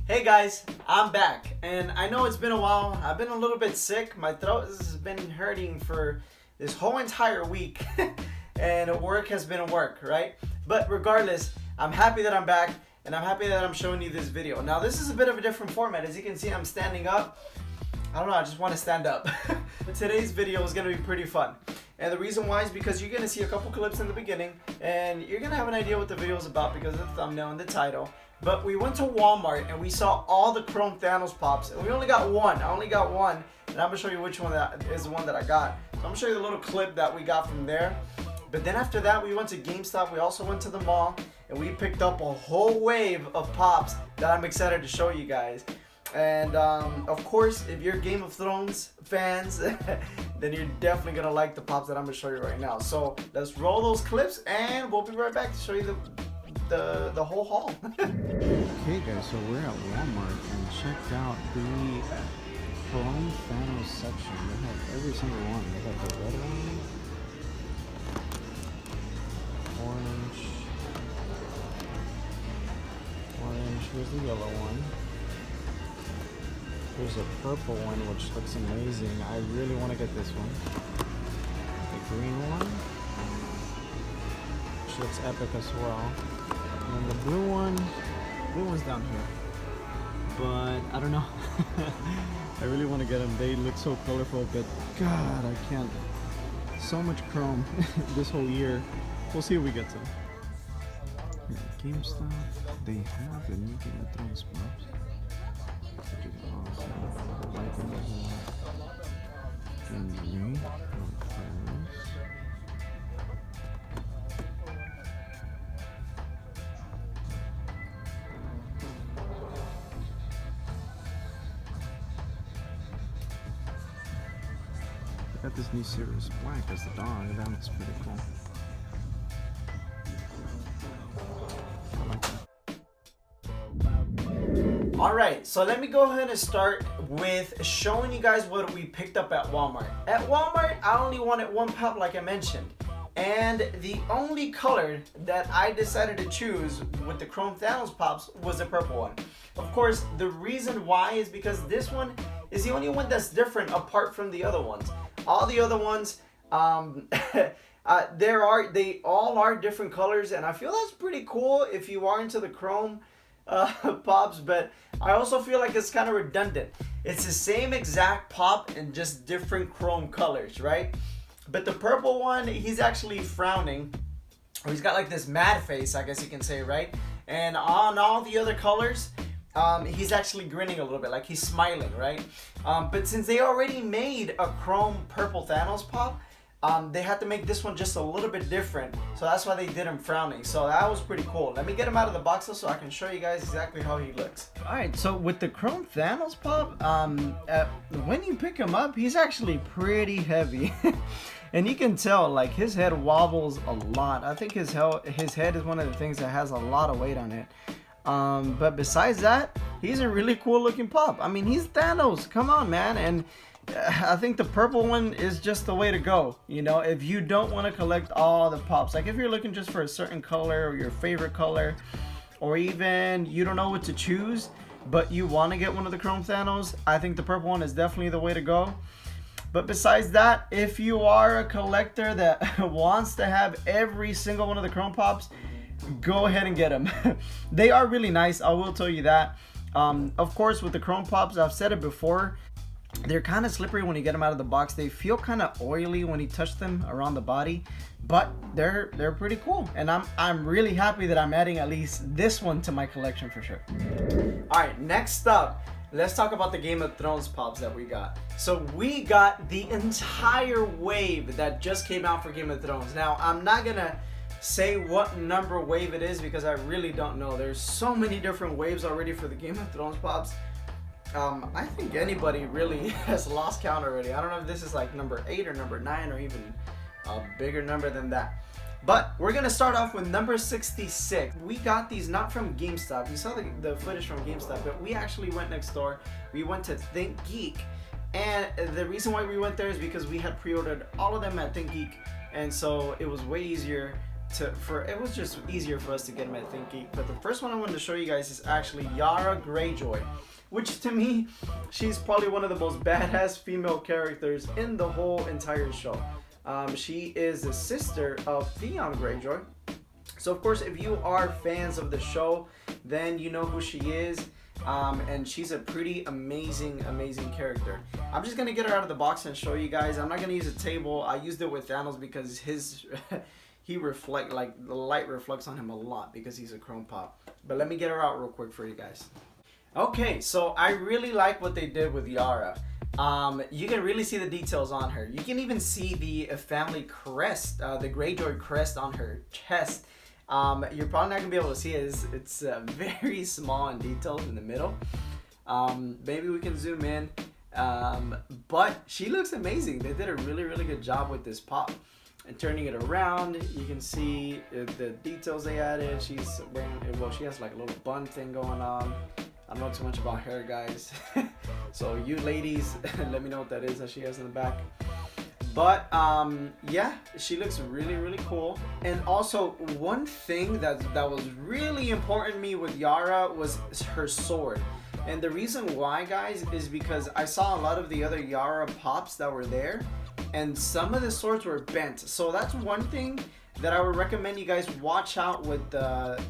Hey guys, I'm back, and I know it's been a while. I've been a little bit sick. My throat has been hurting for this whole entire week, and work has been work, right? But regardless, I'm happy that I'm back, and I'm happy that I'm showing you this video. Now, this is a bit of a different format. As you can see, I'm standing up. I don't know, I just want to stand up. But today's video is going to be pretty fun. And the reason why is because you're going to see a couple clips in the beginning, and you're going to have an idea what the video is about because of the thumbnail and the title. But we went to Walmart and we saw all the Chrome Thanos pops, and we only got one. I only got one, and I'm gonna show you which one that is the one that I got. So I'm gonna show you the little clip that we got from there. But then after that, we went to GameStop. We also went to the mall, and we picked up a whole wave of pops that I'm excited to show you guys. And of course, if you're Game of Thrones fans, then you're definitely gonna like the pops that I'm gonna show you right now. So let's roll those clips, and we'll be right back to show you the whole haul. Okay guys, so we're at Walmart and checked out the Chrome Thanos section. They have every single one. They got the red one, orange, here's the yellow one. Here's a purple one, which looks amazing. I really want to get this one. The green one, which looks epic as well. And the blue one's down here, but I don't know. I really want to get them. They look so colorful, but God, I can't. So much chrome this whole year. We'll see if we get some. Here at GameStop, they have the new Game of Thrones pops, which is awesome. Gendry Pop. Got this new Sirius Black as the dog. That looks pretty cool. I like that. Alright, so let me go ahead and start with showing you guys what we picked up at Walmart. At Walmart, I only wanted one pop like I mentioned. And the only color that I decided to choose with the Chrome Thanos pops was the purple one. Of course, the reason why is because this one is the only one that's different apart from the other ones. All the other ones, they all are different colors, and I feel that's pretty cool if you are into the Chrome pops, but I also feel like it's kind of redundant. It's the same exact pop and just different Chrome colors, right? But the purple one, he's actually frowning, or he's got like this mad face, I guess you can say, right? And on all the other colors, he's actually grinning a little bit, like he's smiling, right? But since they already made a Chrome purple Thanos pop, they had to make this one just a little bit different. So that's why they did him frowning. So that was pretty cool. Let me get him out of the box so I can show you guys exactly how he looks. Alright, so with the Chrome Thanos pop, when you pick him up, he's actually pretty heavy. And you can tell, like, his head wobbles a lot. I think his head is one of the things that has a lot of weight on it. But besides that, he's a really cool looking pop. I mean, he's Thanos, come on, man. And I think the purple one is just the way to go. You know, if you don't want to collect all the pops, like if you're looking just for a certain color or your favorite color, or even you don't know what to choose, but you want to get one of the Chrome Thanos, I think the purple one is definitely the way to go. But besides that, if you are a collector that wants to have every single one of the Chrome pops, go ahead and get them. They are really nice, I will tell you that. Of course, with the Chrome pops, I've said it before, they're kind of slippery when you get them out of the box. They feel kind of oily when you touch them around the body, but they're pretty cool. And I'm really happy that I'm adding at least this one to my collection for sure. All right, next up, let's talk about the Game of Thrones pops that we got. So we got the entire wave that just came out for Game of Thrones. Now, I'm not gonna say what number wave it is because I really don't know. There's so many different waves already for the Game of Thrones pops. I think anybody really has lost count already. I don't know if this is like number 8 or number 9 or even a bigger number than that. But we're gonna start off with number 66. We got these not from GameStop. You saw the footage from GameStop, but we actually went next door. We went to Think Geek, and the reason why we went there is because we had pre-ordered all of them at Think Geek, and so it was way easier it was just easier for us to get him at ThinkGeek. But the first one I wanted to show you guys is actually Yara Greyjoy, which to me, she's probably one of the most badass female characters in the whole entire show. She is the sister of Theon Greyjoy. So of course, if you are fans of the show, then you know who she is. And she's a pretty amazing character. I'm just gonna get her out of the box and show you guys. I'm not gonna use a table. I used it with Thanos because his he reflect, like the light reflects on him a lot because he's a chrome pop. But let me get her out real quick for you guys. Okay, so I really like what they did with Yara. You can really see the details on her. You can even see the family crest, the Greyjoy crest on her chest. You're probably not gonna be able to see it. It's very small and detailed in the middle. Maybe we can zoom in. But she looks amazing. They did a really good job with this pop. And turning it around, you can see the details they added. She's wearing, well, she has like a little bun thing going on. I don't know too much about hair, guys. So you ladies, let me know what that is that she has in the back. But yeah, she looks really cool. And also, one thing that was really important to me with Yara was her sword. And the reason why, guys, is because I saw a lot of the other Yara pops that were there, and some of the swords were bent. So that's one thing that I would recommend you guys watch out with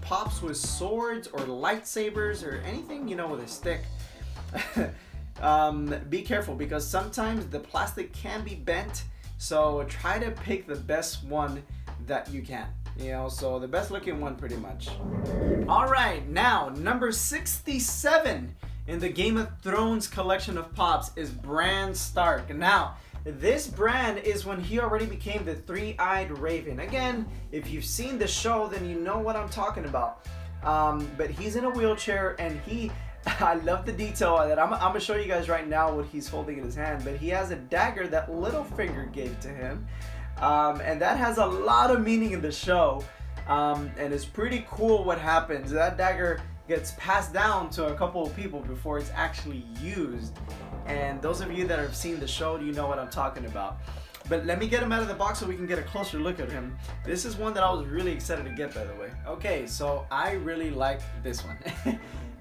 pops with swords or lightsabers or anything, you know, with a stick. Be careful, because sometimes the plastic can be bent. So try to pick the best one that you can, you know, so the best looking one pretty much. All right, now number 67 in the Game of Thrones collection of pops is Bran Stark. Now, this Bran is when he already became the three-eyed raven. Again, if you've seen the show, then you know what I'm talking about. But he's in a wheelchair, and I love the detail that I'm gonna show you guys right now what he's holding in his hand. But he has a dagger that Littlefinger gave to him, and that has a lot of meaning in the show. And it's pretty cool what happens. That dagger gets passed down to a couple of people before it's actually used. And those of you that have seen the show, you know what I'm talking about. But let me get him out of the box so we can get a closer look at him. This is one that I was really excited to get, by the way. Okay, so I really like this one.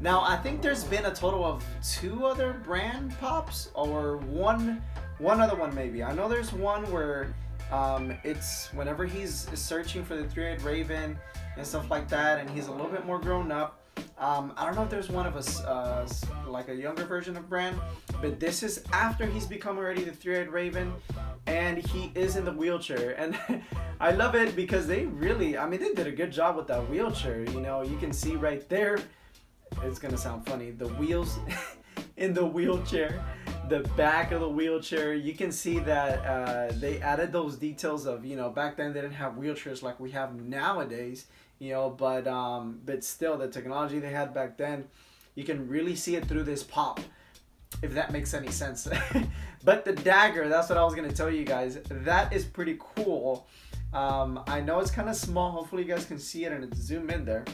Now, I think there's been a total of 2 other Bran pops, or one other one maybe. I know there's one where it's whenever he's searching for the three-eyed raven and stuff like that, and he's a little bit more grown up. I don't know if there's one of us, like a younger version of Bran, but this is after he's become already the three-eyed raven, and he is in the wheelchair. And I love it because they really, I mean, they did a good job with that wheelchair. You know, you can see right there, it's gonna sound funny, the wheels in the wheelchair, the back of the wheelchair. You can see that they added those details of, you know, back then they didn't have wheelchairs like we have nowadays. You know, but still, the technology they had back then, you can really see it through this pop, if that makes any sense. But the dagger, that's what I was gonna tell you guys. That is pretty cool. I know it's kind of small. Hopefully you guys can see it, and it's zoom in there.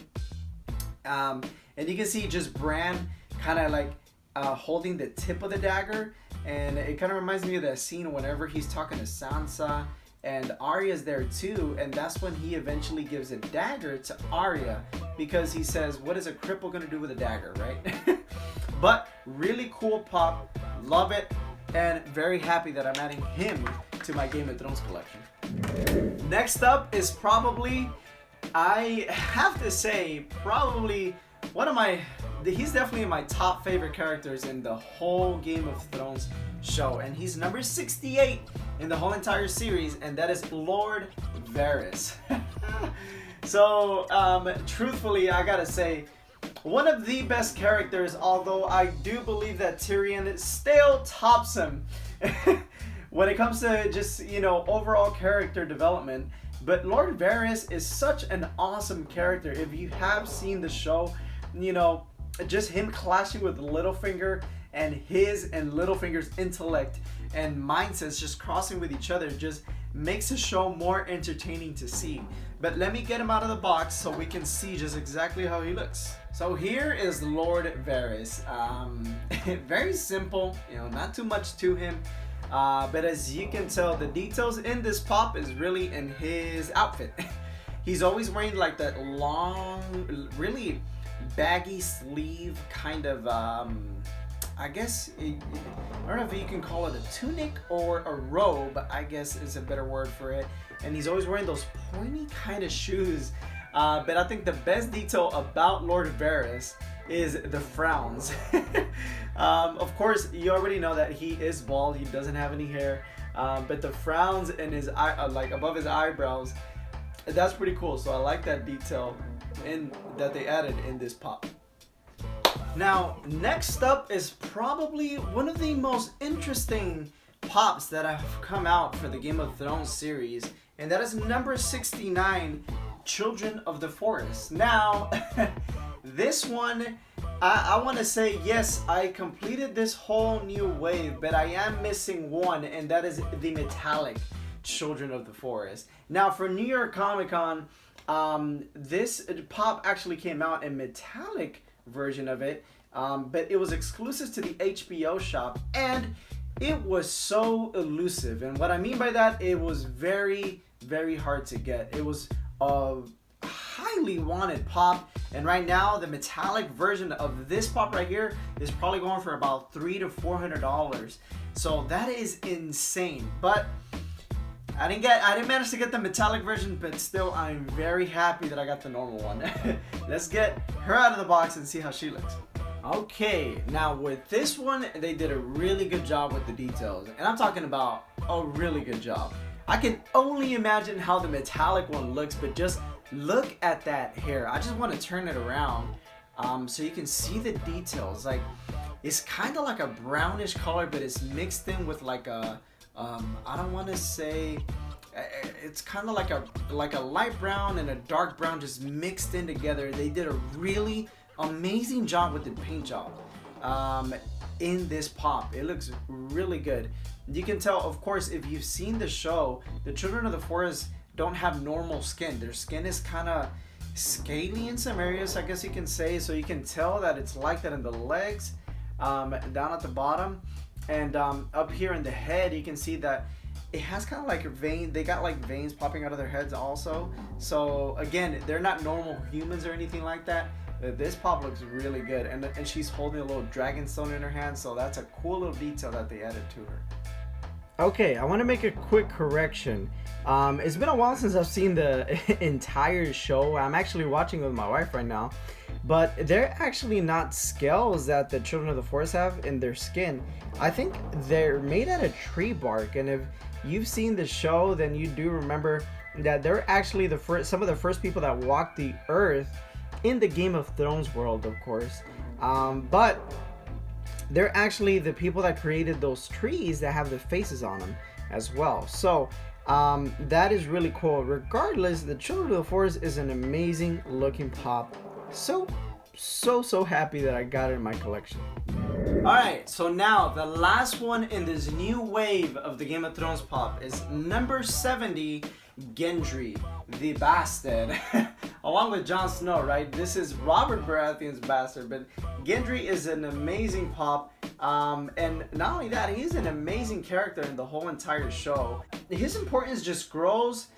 And you can see just Bran kind of like holding the tip of the dagger, and it kind of reminds me of that scene whenever he's talking to Sansa. And Arya's there too, and that's when he eventually gives a dagger to Arya, because he says, what is a cripple gonna do with a dagger, right? But really cool pop, love it, and very happy that I'm adding him to my Game of Thrones collection. Next up is probably, I have to say, probably one of my, he's definitely in my top favorite characters in the whole Game of Thrones show, and he's number 68 in the whole entire series, and that is Lord Varys. So truthfully, I gotta say, one of the best characters, although I do believe that Tyrion still tops him when it comes to just, you know, overall character development. But Lord Varys is such an awesome character. If you have seen the show, you know, just him clashing with Littlefinger, and his and Littlefinger's intellect and mindsets just crossing with each other just makes the show more entertaining to see. But let me get him out of the box so we can see just exactly how he looks. So here is Lord Varys. Very simple, you know, not too much to him. But as you can tell, the details in this pop is really in his outfit. He's always wearing like that long, really baggy sleeve kind of, I guess, I don't know if you can call it a tunic or a robe, I guess is a better word for it. And he's always wearing those pointy kind of shoes. But I think the best detail about Lord Varys is the frowns. Of course, you already know that he is bald. He doesn't have any hair. But the frowns in his eye, like above his eyebrows, that's pretty cool. So I like that detail that they added in this pop. Now, next up is probably one of the most interesting pops that have come out for the Game of Thrones series, and that is number 69, Children of the Forest. Now, this one, I want to say, yes, I completed this whole new wave, but I am missing one, and that is the metallic Children of the Forest. Now, for New York Comic Con, this pop actually came out in metallic version of it, but it was exclusive to the HBO shop, and it was so elusive. And what I mean by that, it was very, very hard to get. It was a highly wanted pop, and right now the metallic version of this pop right here is probably going for about $300 to $400. So that is insane. But I didn't manage to get the metallic version, but still I'm very happy that I got the normal one. Let's get her out of the box and see how she looks. Okay, now with this one, they did a really good job with the details, and I'm talking about a really good job. I can only imagine how the metallic one looks, but just look at that hair. I just want to turn it around so you can see the details. Like, it's kind of like a brownish color, but it's mixed in with like a I don't want to say, it's kind of like a light brown and a dark brown just mixed in together. They did a really amazing job with the paint job in this pop. It looks really good. You can tell, of course, if you've seen the show, the Children of the Forest don't have normal skin. Their skin is kind of scaly in some areas, I guess you can say. So you can tell that it's like that in the legs, down at the bottom. And up here in the head, you can see that it has kind of like a vein. They got like veins popping out of their heads also. So again, they're not normal humans or anything like that. This pop looks really good. And she's holding a little dragon stone in her hand. So that's a cool little detail that they added to her. Okay, I want to make a quick correction. It's been a while since I've seen the entire show. I'm actually watching with my wife right now. But they're actually not scales that the Children of the Forest have in their skin. I think they're made out of tree bark. And if you've seen the show, then you do remember that they're actually some of the first people that walked the earth in the Game of Thrones world, of course. But they're actually the people that created those trees that have the faces on them as well. So that is really cool. Regardless, the Children of the Forest is an amazing looking pop. So happy that I got it in my collection. Alright, so now the last one in this new wave of the Game of Thrones pop is number 70, Gendry the Bastard. Along with Jon Snow, right? This is Robert Baratheon's bastard, but Gendry is an amazing pop. And not only that, he's an amazing character in the whole entire show. His importance just grows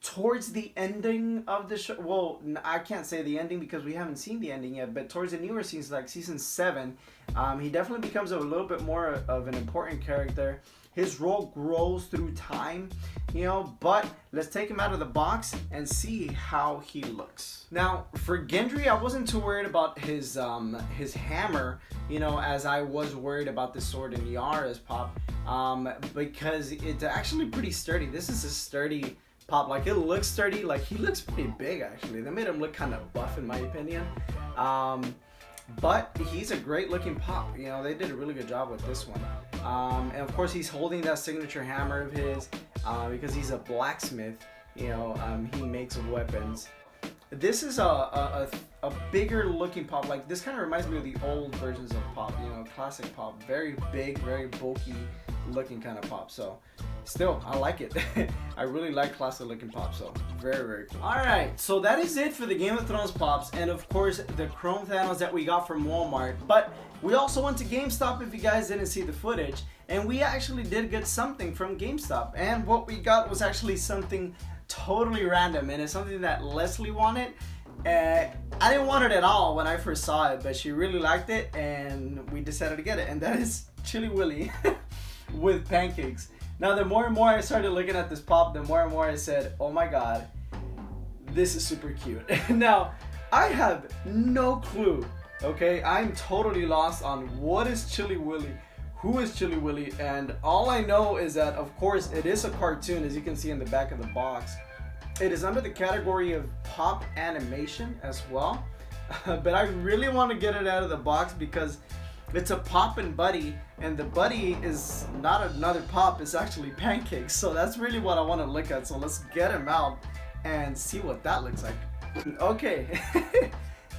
towards the ending of the show. Well, I can't say the ending because we haven't seen the ending yet, but towards the newer seasons, like season 7, he definitely becomes a little bit more of an important character. His role grows through time, but let's take him out of the box and see how he looks. Now, for Gendry, I wasn't too worried about his hammer, as I was worried about the sword in Yara's pop, because it's actually pretty sturdy. This is a sturdy pop. Like, it looks sturdy. Like, he looks pretty big, actually. They made him look kind of buff, in my opinion. But he's a great looking pop. They did a really good job with this one. And of course, he's holding that signature hammer of his, because he's a blacksmith. He makes weapons. This is a bigger looking pop. Like, this kind of reminds me of the old versions of pop, classic pop. Very big, very bulky looking kind of pop. So still, I like it. I really like classic looking pop, so very, very cool. Alright, so that is it for the Game of Thrones pops, and of course the Chrome Thanos that we got from Walmart. But we also went to GameStop, if you guys didn't see the footage, and we actually did get something from GameStop, and what we got was actually something totally random, and it's something that Leslie wanted. I didn't want it at all when I first saw it, but she really liked it, and we decided to get it. And that is Cooly Willy with pancakes. Now, the more and more I started looking at this pop, the more and more I said, oh my god, this is super cute. Now, I have no clue, okay? I'm totally lost on what is Cooly Willy, who is Cooly Willy, and all I know is that, of course, it is a cartoon, as you can see in the back of the box. It is under the category of pop animation as well, but I really want to get it out of the box because it's a pop and buddy, and the buddy is not another pop, it's actually pancakes. So that's really what I want to look at. So let's get him out and see what that looks like. Okay,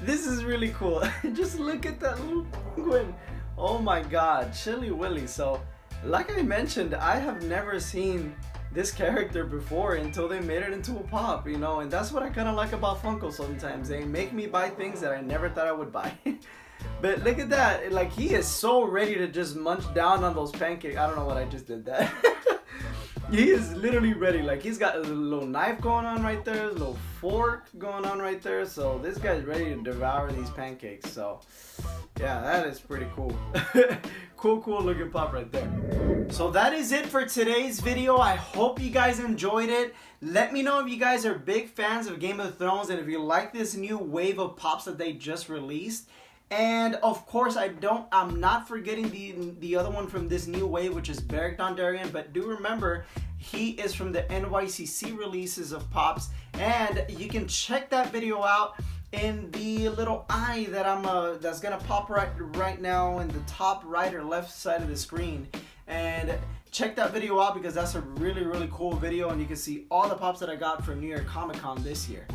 this is really cool. Just look at that little penguin. Oh my god, Cooly Willy. So like I mentioned, I have never seen this character before until they made it into a pop, you know, and that's what I kind of like about Funko sometimes. They make me buy things that I never thought I would buy. But look at that, like he is so ready to just munch down on those pancakes. I don't know what I just did that. He is literally ready, like he's got a little knife going on right there, a little fork going on right there. So this guy's ready to devour these pancakes. So yeah, that is pretty cool. Cool looking pop right there. So that is it for today's video. I hope you guys enjoyed it. Let me know if you guys are big fans of Game of Thrones and if you like this new wave of pops that they just released. And of course, I'm not forgetting the other one from this new wave, which is Beric Dondarrion. But do remember, he is from the NYCC releases of pops, and you can check that video out in the little eye that that's gonna pop right now in the top right or left side of the screen. And check that video out because that's a really cool video, and you can see all the pops that I got from New York Comic Con this year.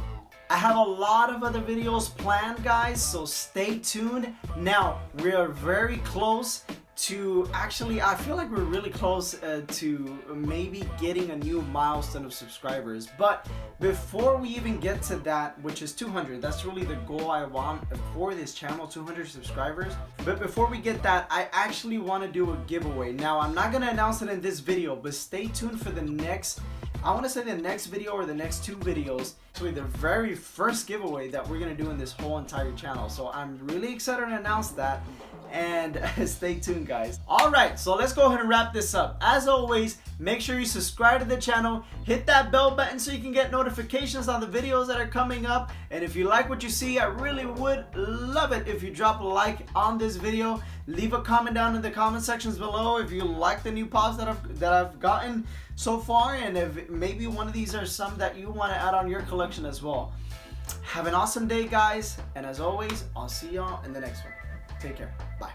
I have a lot of other videos planned, guys, so stay tuned. Now, we are very close to, actually, I feel like we're really close to maybe getting a new milestone of subscribers. But before we even get to that, which is 200, that's really the goal I want for this channel, 200 subscribers. But before we get that, I actually want to do a giveaway. Now, I'm not going to announce it in this video, but stay tuned for the next, I want to say the next video or the next two videos, actually the very first giveaway that we're going to do in this whole entire channel. So I'm really excited to announce that, and stay tuned, guys. Alright, so let's go ahead and wrap this up. As always, make sure you subscribe to the channel, hit that bell button so you can get notifications on the videos that are coming up. And if you like what you see, I really would love it if you drop a like on this video. Leave a comment down in the comment sections below if you like the new pops that I've gotten so far, and if maybe one of these are some that you want to add on your collection as well. Have an awesome day, guys, and as always, I'll see y'all in the next one. Take care. Bye.